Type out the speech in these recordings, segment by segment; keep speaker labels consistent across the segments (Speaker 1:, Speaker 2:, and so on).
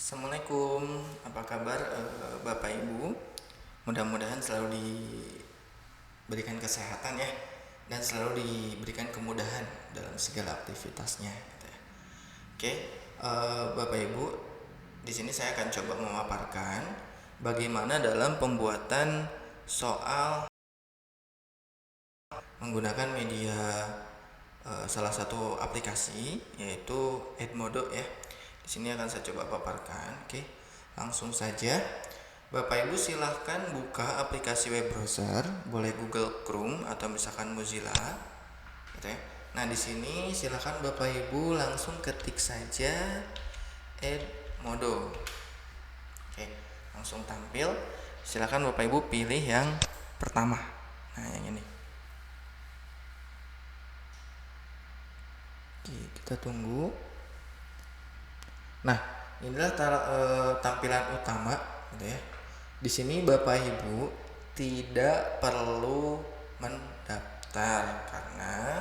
Speaker 1: Assalamualaikum, apa kabar Bapak Ibu? Mudah-mudahan selalu diberikan kesehatan ya, dan selalu diberikan kemudahan dalam segala aktivitasnya. Gitu ya. Oke, Bapak Ibu, di sini saya akan coba memaparkan bagaimana dalam pembuatan soal menggunakan media salah satu aplikasi yaitu Edmodo ya. Di sini akan saya coba paparkan. Oke, langsung saja. Bapak Ibu silahkan buka aplikasi web browser, boleh Google Chrome atau misalkan Mozilla, gitu ya. Nah di sini silahkan Bapak Ibu langsung ketik saja Edmodo. Oke, langsung tampil. Silahkan Bapak Ibu pilih yang pertama. Nah yang ini. Oke, kita tunggu. Nah, inilah tampilan utama, gitu ya. Di sini Bapak Ibu tidak perlu mendaftar karena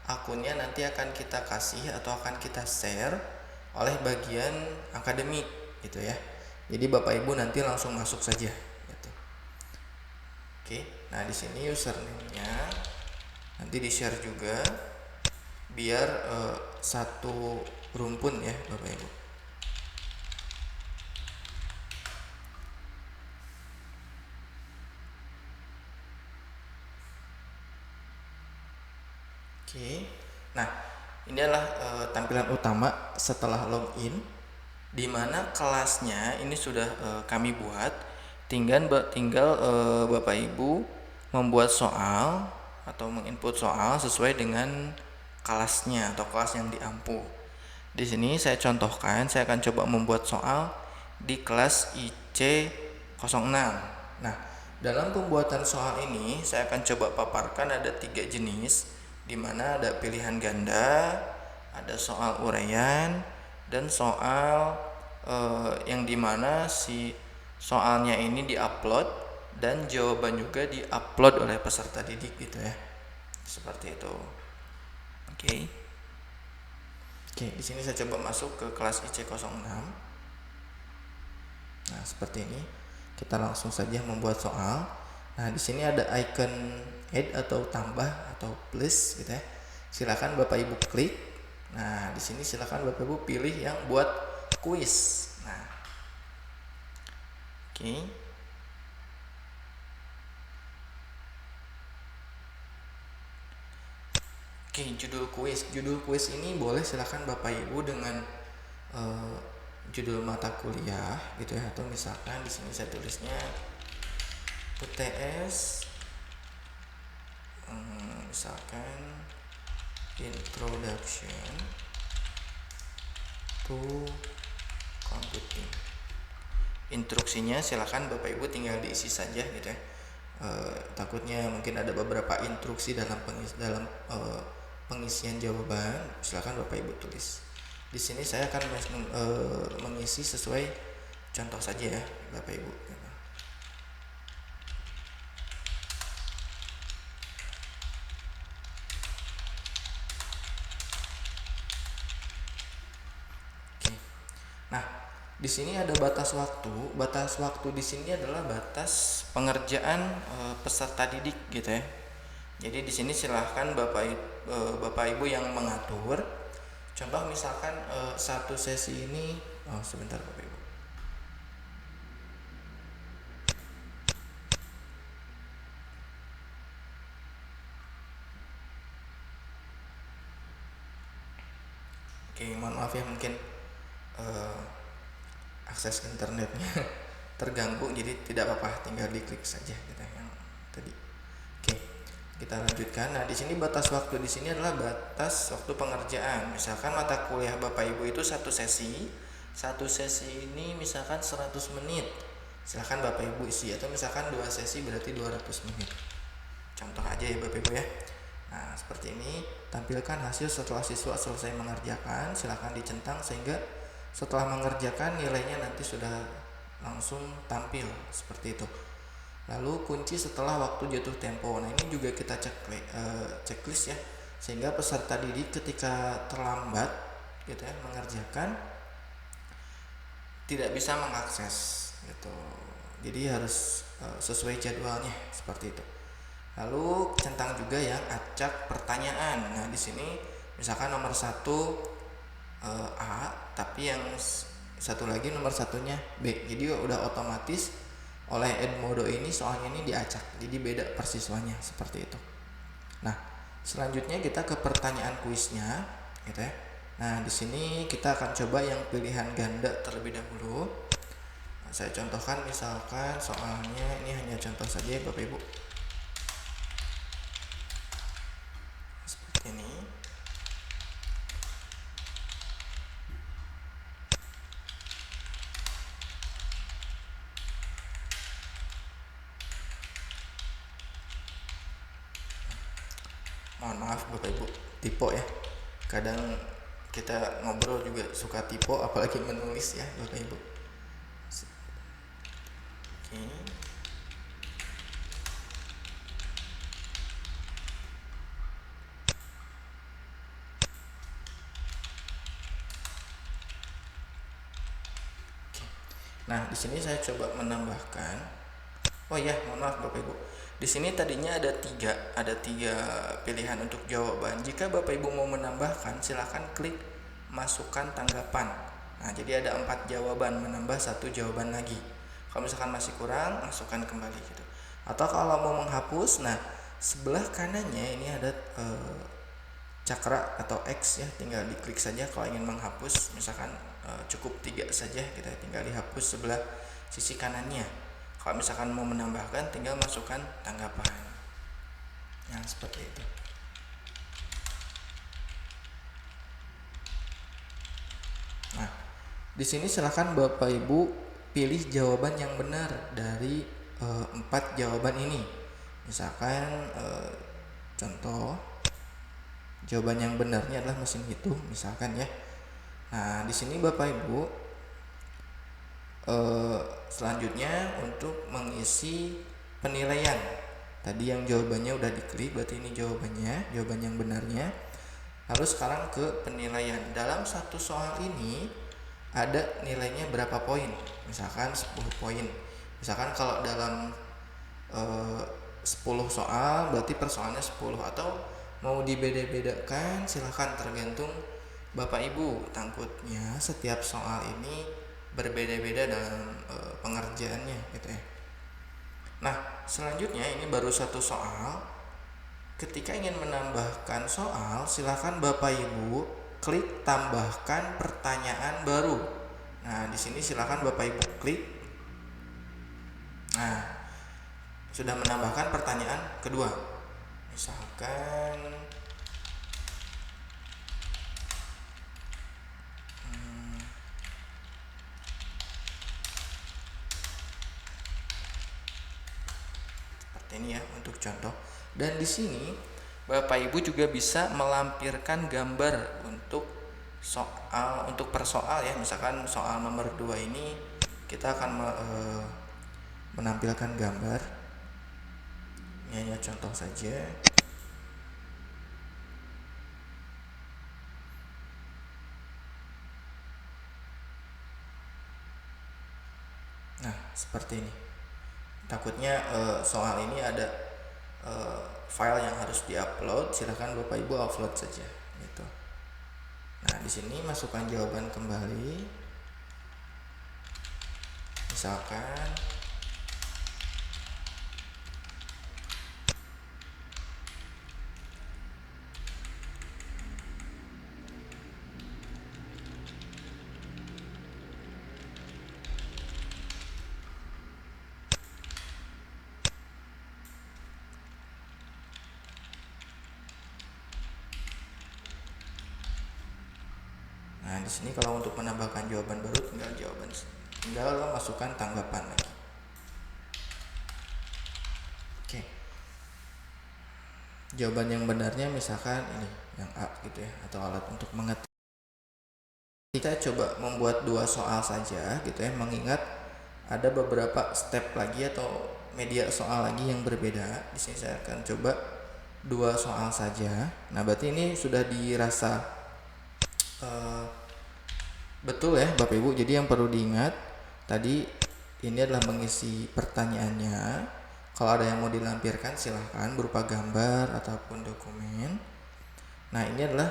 Speaker 1: akunnya nanti akan kita kasih atau akan kita share oleh bagian akademik, gitu ya. Jadi Bapak Ibu nanti langsung masuk saja, gitu. Oke, nah di sini username-nya nanti di-share juga biar satu rumpun ya Bapak Ibu. Oke. Nah, ini adalah tampilan utama setelah login, di mana kelasnya ini sudah kami buat. Tinggal Bapak Ibu membuat soal atau menginput soal sesuai dengan kelasnya atau kelas yang diampu. Di sini saya contohkan, saya akan coba membuat soal di kelas IC06. Nah, dalam pembuatan soal ini saya akan coba paparkan ada 3 jenis, di mana ada pilihan ganda, ada soal uraian, dan soal yang dimana si soalnya ini diupload dan jawaban juga diupload oleh peserta didik, gitu ya. Seperti itu. Oke. Oke, di sini saya coba masuk ke kelas IC06. Nah, seperti ini. Kita langsung saja membuat soal. Nah, di sini ada icon add atau tambah atau plus, gitu ya. Silakan Bapak Ibu klik. Nah, di sini silakan Bapak Ibu pilih yang buat kuis. Nah, oke. Oke, judul kuis. Judul kuis ini boleh silakan Bapak Ibu dengan judul mata kuliah, gitu ya, atau misalkan di sini saya tulisnya UTS, misalkan Introduction to Computing. Instruksinya silakan Bapak Ibu tinggal diisi saja, gitu ya. Takutnya mungkin ada beberapa instruksi dalam pengisian jawaban, silakan Bapak Ibu tulis. Di sini saya akan mengisi sesuai contoh saja ya Bapak Ibu. Oke. Nah, di sini ada batas waktu. Batas waktu di sini adalah batas pengerjaan peserta didik, gitu ya. Jadi di sini silahkan Bapak Ibu yang mengatur. Contoh misalkan satu sesi ini, sebentar Bapak Ibu. Oke, mohon maaf ya, mungkin akses internetnya terganggu, jadi tidak apa-apa, tinggal diklik saja gitu yang tadi. Oke, kita lanjutkan. Nah, di sini batas waktu di sini adalah batas waktu pengerjaan. Misalkan mata kuliah Bapak Ibu itu satu sesi. Satu sesi ini misalkan 100 menit. Silahkan Bapak Ibu isi, atau misalkan 2 sesi berarti 200 menit. Contoh aja ya Bapak Ibu ya. Nah, seperti ini. Tampilkan hasil setelah siswa selesai mengerjakan. Silahkan dicentang sehingga setelah mengerjakan nilainya nanti sudah langsung tampil seperti itu. Lalu kunci setelah waktu jatuh tempo. Nah, ini juga kita checklist ya, sehingga peserta didik ketika terlambat, gitu ya, mengerjakan, tidak bisa mengakses gitu. Jadi harus sesuai jadwalnya seperti itu. Lalu centang juga yang acak pertanyaan. Nah, di sini misalkan nomor satu A, tapi yang satu lagi nomor satunya B. Jadi udah otomatis oleh Edmodo ini soalnya ini diacak. Jadi beda persiswanya seperti itu. Nah, selanjutnya kita ke pertanyaan kuisnya, gitu ya. Nah, di sini kita akan coba yang pilihan ganda terlebih dahulu. Nah, saya contohkan misalkan soalnya ini hanya contoh saja ya Bapak Ibu. Seperti ini. Mohon maaf Bapak Ibu, typo ya. Kadang kita ngobrol juga suka typo, apalagi menulis ya Bapak Ibu. Oke. Nah, di sini saya coba menambahkan. Oh ya, mohon maaf Bapak Ibu. Di sini tadinya ada tiga pilihan untuk jawaban. Jika Bapak Ibu mau menambahkan, silakan klik masukkan tanggapan. Nah, jadi ada 4 jawaban, menambah 1 jawaban lagi. Kalau misalkan masih kurang, masukkan kembali gitu. Atau kalau mau menghapus, nah sebelah kanannya ini ada cakra atau X ya, tinggal diklik saja kalau ingin menghapus. Misalkan cukup 3 saja, kita tinggal dihapus sebelah sisi kanannya. Kalau misalkan mau menambahkan, tinggal masukkan tanggapan. Yang seperti itu. Nah, di sini silakan Bapak Ibu pilih jawaban yang benar dari 4 jawaban ini. Misalkan contoh jawaban yang benarnya adalah mesin hitung, misalkan ya. Nah, di sini Bapak Ibu selanjutnya untuk mengisi penilaian. Tadi yang jawabannya udah diklik, berarti ini jawabannya, jawaban yang benarnya. Lalu sekarang ke penilaian. Dalam satu soal ini ada nilainya berapa poin? Misalkan 10 poin. Misalkan kalau dalam 10 soal berarti persoalannya 10, atau mau dibeda-bedakan silahkan, tergantung Bapak Ibu. Takutnya setiap soal ini berbeda-beda dalam pengerjaannya gitu ya. Nah, selanjutnya ini baru satu soal. Ketika ingin menambahkan soal, silakan Bapak Ibu klik tambahkan pertanyaan baru. Nah, di sini silakan Bapak Ibu klik. Nah, sudah menambahkan pertanyaan kedua. Misalkan seperti ini ya untuk contoh. Dan di sini Bapak Ibu juga bisa melampirkan gambar untuk soal, untuk per soal ya. Misalkan soal nomor 2 ini kita akan menampilkan gambar. Ini hanya contoh saja. Nah, seperti ini. Takutnya soal ini ada file yang harus diupload, silahkan Bapak Ibu upload saja gitu. Nah, di sini masukkan jawaban kembali. Misalkan nah, di sini kalau untuk menambahkan jawaban baru tinggal masukkan tanggapan lagi. Oke. Jawaban yang benarnya misalkan ini yang A gitu ya, atau alat untuk mengetik. Kita coba membuat 2 soal saja gitu ya, mengingat ada beberapa step lagi atau media soal lagi yang berbeda. Di sini saya akan coba 2 soal saja. Nah, berarti ini sudah dirasa Betul ya Bapak Ibu, jadi yang perlu diingat tadi ini adalah mengisi pertanyaannya. Kalau ada yang mau dilampirkan silahkan berupa gambar ataupun dokumen. Nah ini adalah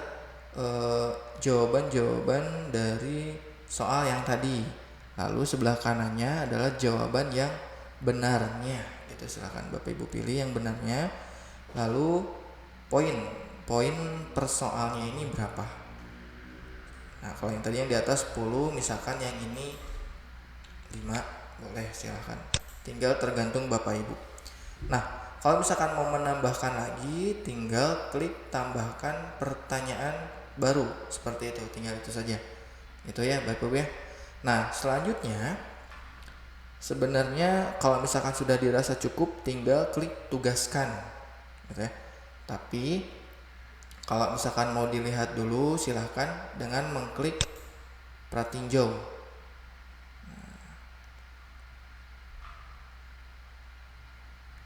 Speaker 1: jawaban-jawaban dari soal yang tadi. Lalu sebelah kanannya adalah jawaban yang benarnya. Gitu, silahkan Bapak Ibu pilih yang benarnya. Lalu poin per soalnya ini berapa? Nah kalau yang tadi yang di atas 10, misalkan yang ini 5, boleh silahkan. Tinggal tergantung Bapak Ibu. Nah kalau misalkan mau menambahkan lagi, tinggal klik tambahkan pertanyaan baru. Seperti itu, tinggal itu saja. Itu ya Bapak Ibu ya. Nah selanjutnya, sebenarnya kalau misalkan sudah dirasa cukup, tinggal klik tugaskan gitu ya. Tapi kalau misalkan mau dilihat dulu, silahkan dengan mengklik pratinjau.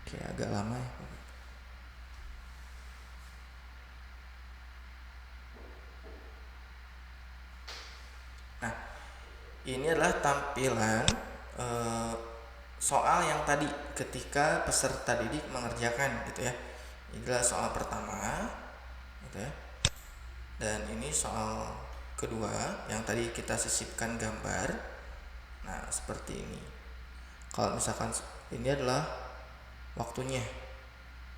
Speaker 1: Oke, agak lama ya. Nah, ini adalah tampilan soal yang tadi ketika peserta didik mengerjakan gitu ya. Ini adalah soal pertama gitu ya. Dan ini soal kedua yang tadi kita sisipkan gambar. Nah, seperti ini. Kalau misalkan ini adalah waktunya.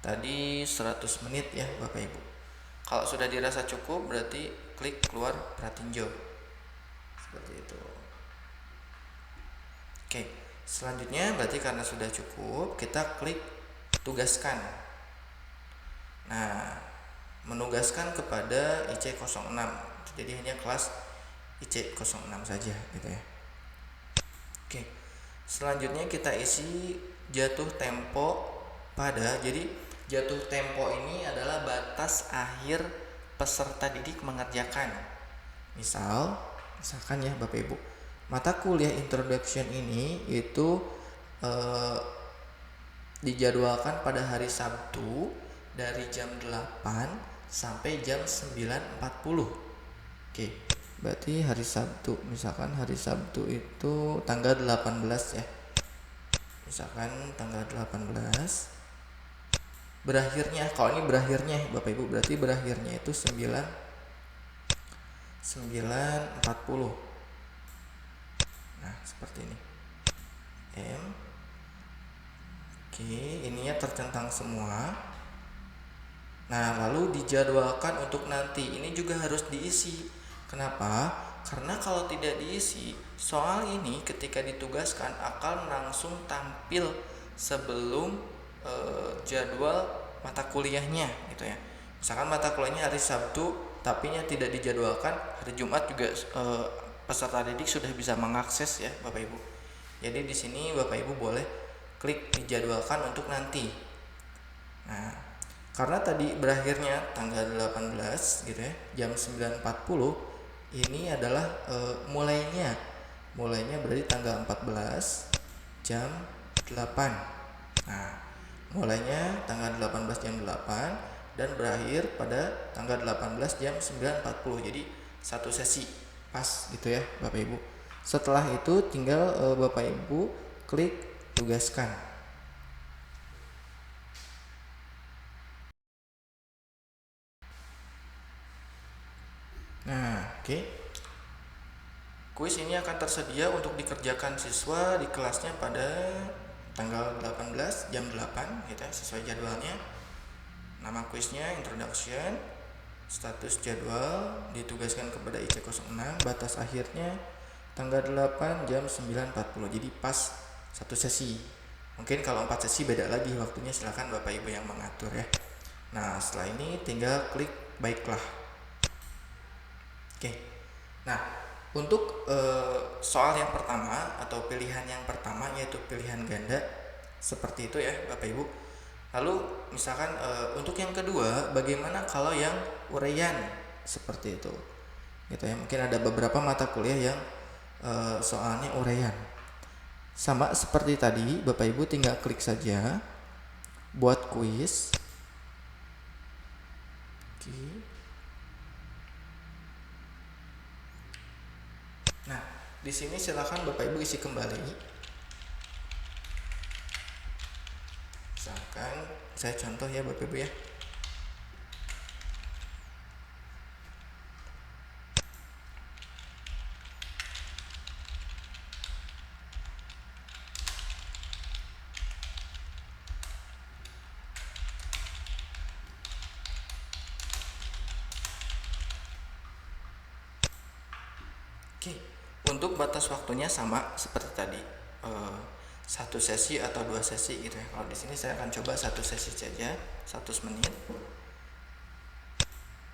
Speaker 1: Tadi 100 menit ya Bapak Ibu. Kalau sudah dirasa cukup berarti klik keluar pratinjau. Seperti itu. Oke, selanjutnya berarti karena sudah cukup, kita klik tugaskan. Nah, menugaskan kepada IC06. Jadi hanya kelas IC06 saja gitu ya. Oke. Selanjutnya kita isi jatuh tempo pada. Jadi jatuh tempo ini adalah batas akhir peserta didik mengerjakan. Misalkan ya Bapak Ibu, mata kuliah introduction ini itu dijadwalkan pada hari Sabtu dari jam 8 sampai jam 9.40. Oke, berarti hari Sabtu, misalkan hari Sabtu itu tanggal 18 ya. Misalkan tanggal 18. Berakhirnya, kalau ini berakhirnya Bapak Ibu, berarti berakhirnya itu 9.40. Nah, seperti ini. Oke, ininya tercentang semua. Nah, lalu dijadwalkan untuk nanti. Ini juga harus diisi. Kenapa? Karena kalau tidak diisi, soal ini ketika ditugaskan akan langsung tampil sebelum jadwal mata kuliahnya gitu ya. Misalkan mata kuliahnya hari Sabtu tapi tidak dijadwalkan, hari Jumat juga peserta didik sudah bisa mengakses ya Bapak Ibu. Jadi di sini Bapak Ibu boleh klik dijadwalkan untuk nanti. Nah, karena tadi berakhirnya tanggal 18 gitu ya, jam 9.40, ini adalah mulainya berarti tanggal 14 jam 8. Nah, mulainya tanggal 18 jam 8 dan berakhir pada tanggal 18 jam 9.40. Jadi satu sesi pas gitu ya Bapak Ibu. Setelah itu tinggal Bapak Ibu klik tugaskan. Nah, oke. Kuis ini akan tersedia untuk dikerjakan siswa di kelasnya pada tanggal 18 jam 8 gitu ya, sesuai jadwalnya. Nama kuisnya introduction, status jadwal ditugaskan kepada IC06, batas akhirnya tanggal 8 jam 9.40. Jadi pas satu sesi. Mungkin kalau 4 sesi beda lagi waktunya, silakan Bapak Ibu yang mengatur ya. Nah, setelah ini tinggal klik baiklah. Oke. Nah, untuk soal yang pertama atau pilihan yang pertama yaitu pilihan ganda seperti itu ya Bapak Ibu. Lalu misalkan untuk yang kedua, bagaimana kalau yang uraian seperti itu? Gitu ya. Mungkin ada beberapa mata kuliah yang soalnya uraian. Sama seperti tadi, Bapak Ibu tinggal klik saja buat kuis. Oke. Di sini silakan Bapak Ibu isi kembali. Misalkan saya contoh ya Bapak Ibu ya. Oke, untuk batas waktunya sama seperti tadi, satu sesi atau 2 sesi gitu ya. Kalau di sini saya akan coba satu sesi saja, 100 menit.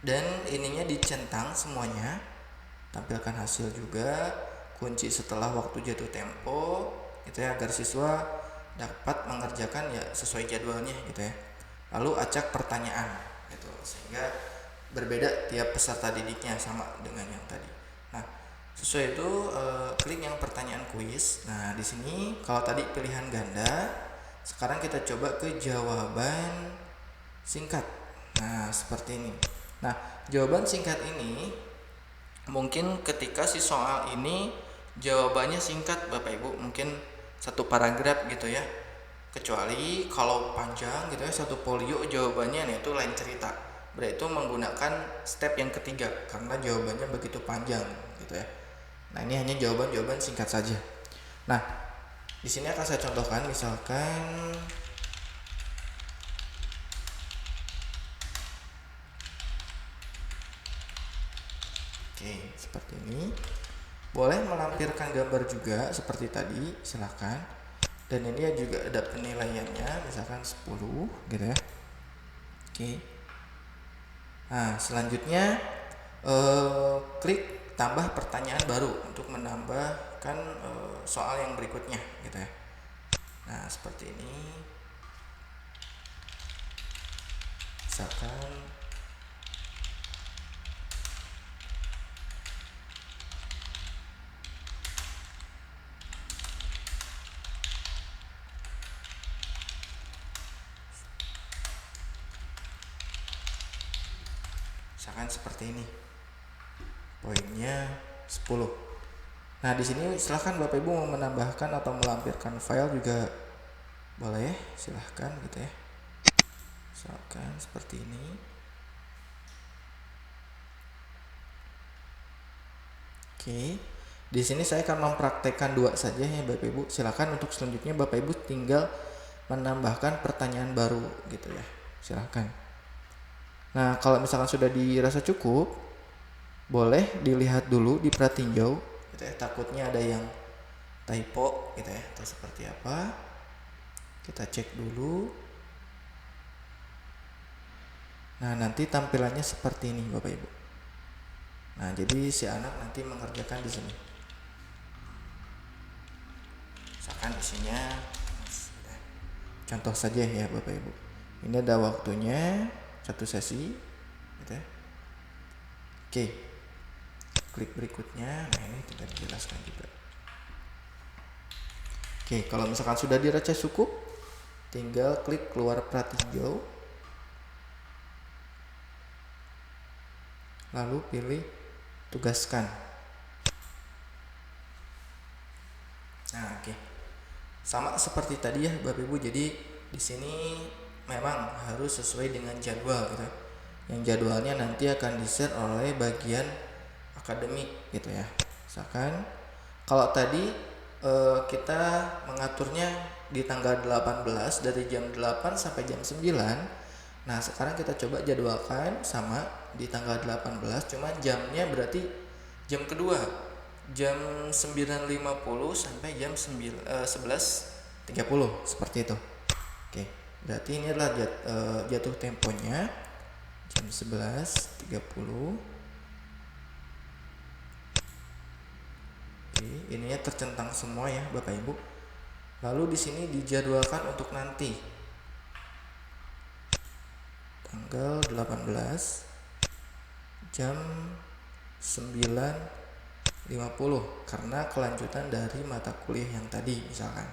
Speaker 1: Dan ininya dicentang semuanya, tampilkan hasil juga, kunci setelah waktu jatuh tempo, gitu ya, agar siswa dapat mengerjakan ya sesuai jadwalnya gitu ya. Lalu acak pertanyaan, gitu, sehingga berbeda tiap peserta didiknya sama dengan yang tadi. Nah, sesuai itu klik yang pertanyaan kuis. Nah, di sini kalau tadi pilihan ganda, sekarang kita coba ke jawaban singkat. Nah, seperti ini. Nah, jawaban singkat ini mungkin ketika si soal ini jawabannya singkat Bapak Ibu, mungkin satu paragraf gitu ya. Kecuali kalau panjang gitu ya, satu folio jawabannya, nih itu lain cerita. Berarti itu menggunakan step yang ketiga karena jawabannya begitu panjang gitu ya. Nah, ini hanya jawaban-jawaban singkat saja. Nah, di sini akan saya contohkan, misalkan oke, seperti ini. Boleh melampirkan gambar juga seperti tadi, silakan. Dan ini juga ada penilaiannya, misalkan 10 gitu ya. Oke. Nah, selanjutnya klik tambah pertanyaan baru untuk menambahkan soal yang berikutnya gitu ya. Nah, seperti ini. Misalkan seperti ini. Poinnya 10. Nah, di sini silahkan Bapak Ibu mau menambahkan atau melampirkan file juga boleh, silahkan gitu ya. Misalkan seperti ini. Oke. Di sini saya akan mempraktekkan 2 saja ya Bapak Ibu. Silahkan untuk selanjutnya Bapak Ibu tinggal menambahkan pertanyaan baru gitu ya. Silahkan. Nah, kalau misalkan sudah dirasa cukup, boleh dilihat dulu, diperhatinjau gitu ya. Takutnya ada yang typo gitu ya, atau seperti apa. Kita cek dulu. Nah, nanti tampilannya seperti ini Bapak Ibu. Nah, jadi si anak nanti mengerjakan di sini. Misalkan isinya contoh saja ya Bapak Ibu. Ini ada waktunya satu sesi gitu ya. Oke. Klik berikutnya. Nah, ini tinggal dijelaskan juga. Oke, kalau misalkan sudah dirasa cukup, tinggal klik keluar pratinjau. Lalu pilih tugaskan. Nah, oke. Sama seperti tadi ya Bapak Ibu. Jadi di sini memang harus sesuai dengan jadwal gitu. Yang jadwalnya nanti akan di-share oleh bagian akademik gitu ya. Misalkan kalau tadi kita mengaturnya di tanggal 18 dari jam 8 sampai jam 9. Nah, sekarang kita coba jadwalkan sama di tanggal 18, cuma jamnya berarti jam kedua, jam 9.50 sampai jam 11.30 seperti itu. Oke, berarti ini adalah jatuh temponya jam 11.30. Oke, ininya tercentang semua ya Bapak Ibu. Lalu di sini dijadwalkan untuk nanti tanggal 18 jam 9.50 karena kelanjutan dari mata kuliah yang tadi misalkan.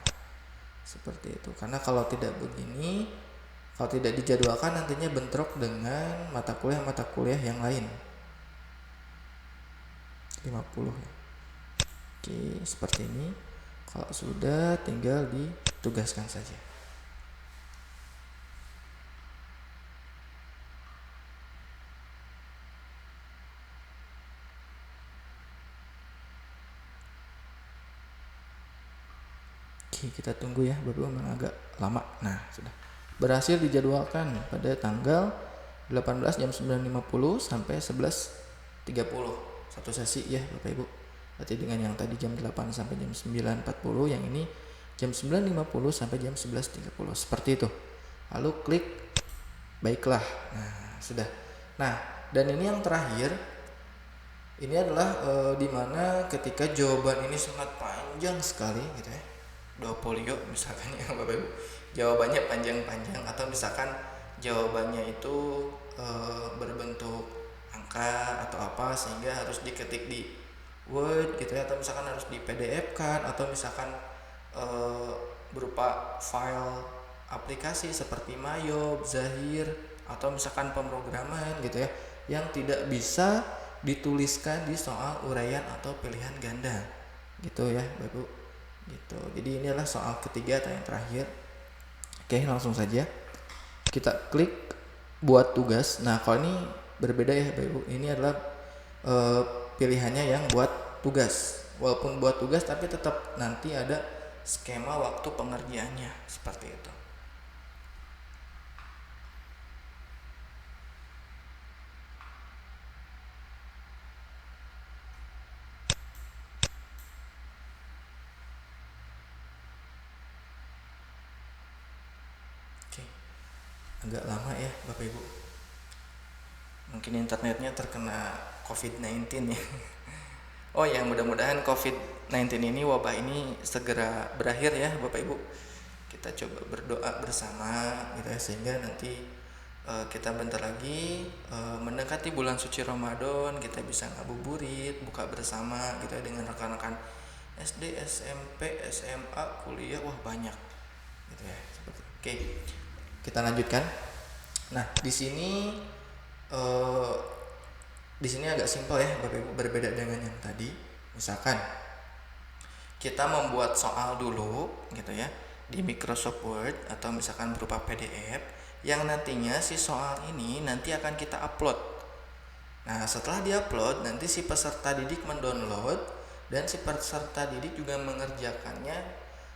Speaker 1: Seperti itu. Karena kalau tidak begini, kalau tidak dijadwalkan nantinya bentrok dengan mata kuliah yang lain. 50 ya. Oke, seperti ini. Kalau sudah, tinggal ditugaskan saja. Oke, kita tunggu ya, Bapak memang agak lama. Nah, sudah berhasil dijadwalkan pada tanggal 18 jam 9.50 sampai 11.30. Satu sesi ya, Bapak Ibu. Berarti dengan yang tadi jam 8 sampai jam 9.40, yang ini jam 9.50 sampai jam 11.30. Seperti itu. Lalu klik baiklah. Nah, sudah. Nah, dan ini yang terakhir, ini adalah dimana ketika jawaban ini sangat panjang sekali gitu ya, polio misalkan ya Bapak Ibu, jawabannya panjang-panjang, atau misalkan jawabannya itu berbentuk angka atau apa sehingga harus diketik di Word gitu ya, atau misalkan harus di PDF kan, atau misalkan berupa file aplikasi seperti Mayo, Zahir, atau misalkan pemrograman gitu ya, yang tidak bisa dituliskan di soal uraian atau pilihan ganda gitu ya Bapak Ibu gitu. Jadi inilah soal ketiga atau yang terakhir. Oke, langsung saja kita klik buat tugas. Nah, kalau ini berbeda ya Bapak Ibu, ini adalah pilihannya yang buat tugas. Walaupun buat tugas tapi tetap nanti ada skema waktu pengerjaannya seperti itu. Oke, agak lama ya Bapak Ibu, mungkin internetnya terkena COVID-19 ya. Oh ya, mudah-mudahan COVID-19 ini, wabah ini segera berakhir ya Bapak Ibu. Kita coba berdoa bersama gitu ya, sehingga nanti kita bentar lagi mendekati bulan suci Ramadan, kita bisa ngabuburit, buka bersama gitu ya, dengan rekan-rekan SD, SMP, SMA, kuliah, wah banyak gitu ya. Oke, kita lanjutkan. Nah, di sini agak simpel ya Bapak Ibu, berbeda dengan yang tadi. Misalkan kita membuat soal dulu gitu ya di Microsoft Word atau misalkan berupa PDF, yang nantinya si soal ini nanti akan kita upload. Nah, setelah diupload, nanti si peserta didik mendownload, dan si peserta didik juga mengerjakannya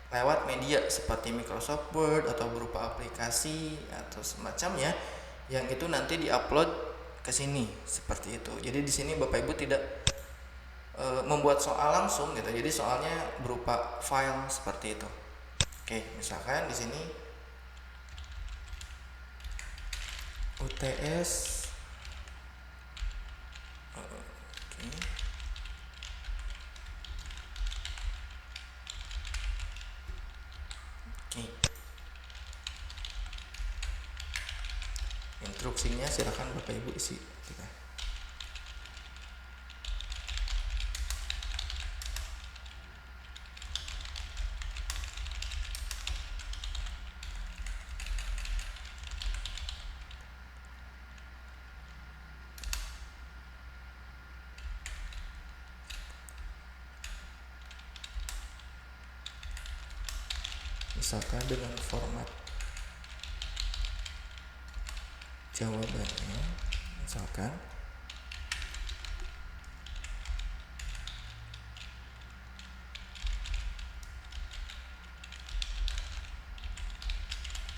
Speaker 1: lewat media seperti Microsoft Word atau berupa aplikasi atau semacamnya, yang itu nanti diupload ke sini seperti itu. Jadi di sini Bapak Ibu tidak membuat soal langsung gitu. Jadi soalnya berupa file seperti itu. Oke, misalkan di sini UTS. Oke. Oke. Instruksinya silakan Bapak Ibu isi. Misalkan dengan format jawabannya, misalkan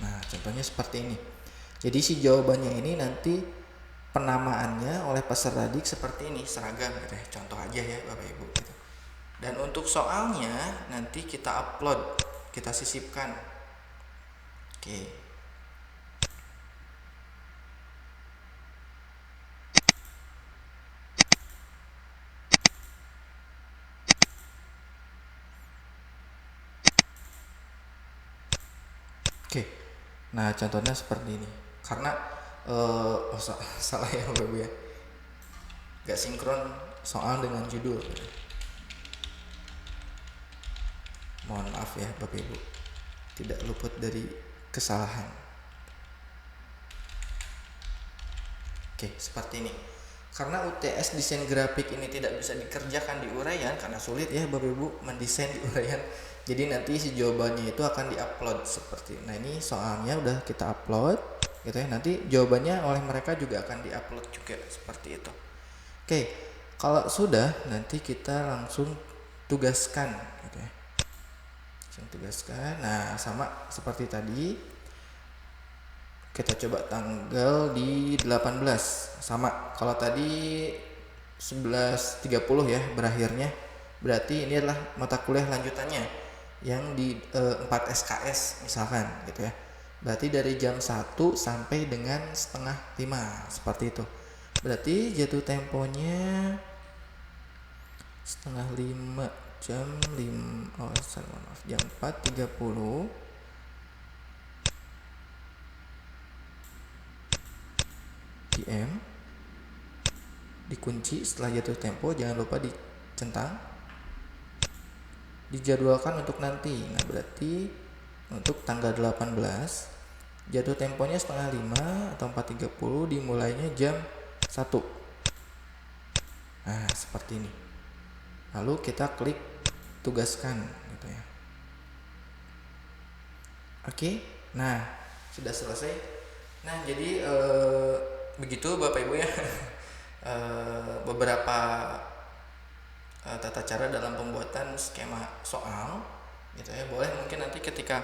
Speaker 1: nah contohnya seperti ini. Jadi si jawabannya ini nanti penamaannya oleh peserta didik seperti ini, seragam gitu ya. Contoh aja ya Bapak Ibu gitu. Dan untuk soalnya nanti kita upload, kita sisipkan. Oke. Oke. Nah, contohnya seperti ini. Karena salah ya Bapak Ibu ya. Gak sinkron soal dengan judul. Mohon maaf ya Bapak Ibu, tidak luput dari kesalahan. Oke, seperti ini. karena UTS desain grafik ini tidak bisa dikerjakan di uraian karena sulit ya Bapak Ibu mendesain di uraian. Jadi nanti si jawabannya itu akan diupload seperti. Nah, ini soalnya udah kita upload gitu ya. Nanti jawabannya oleh mereka juga akan diupload juga seperti itu. Oke, kalau sudah nanti kita langsung tugaskan gitu ya. Langsung tugaskan. Nah, sama seperti tadi kita coba tanggal di 18 sama. Kalau tadi 11.30 ya berakhirnya, berarti ini adalah mata kuliah lanjutannya yang di 4 SKS misalkan gitu ya. Berarti dari jam 1 sampai dengan setengah 5 seperti itu. Berarti jatuh temponya setengah 5 jam 5 maaf, jam 4.30 PM dikunci. Setelah jatuh tempo jangan lupa dicentang, dijadwalkan untuk nanti. Nah, berarti untuk tanggal 18 jatuh temponya setengah 5 atau 4.30, dimulainya jam 1. Nah, seperti ini. Lalu kita klik tugaskan gitu ya. Oke, nah sudah selesai. Nah, jadi begitu Bapak Ibu ya. Beberapa tata cara dalam pembuatan skema soal gitu ya. Boleh mungkin nanti ketika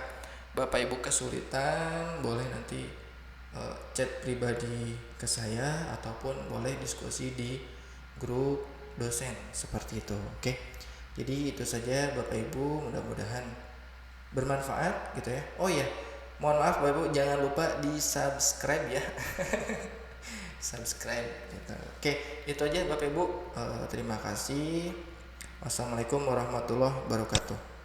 Speaker 1: Bapak Ibu kesulitan, boleh nanti chat pribadi ke saya ataupun boleh diskusi di grup dosen seperti itu. Oke. Jadi itu saja Bapak Ibu, mudah-mudahan bermanfaat gitu ya. Oh iya, mohon maaf Bapak Ibu, jangan lupa di subscribe ya. Subscribe gitu. Oke, itu aja Bapak Ibu. Terima kasih. Wassalamualaikum warahmatullahi wabarakatuh.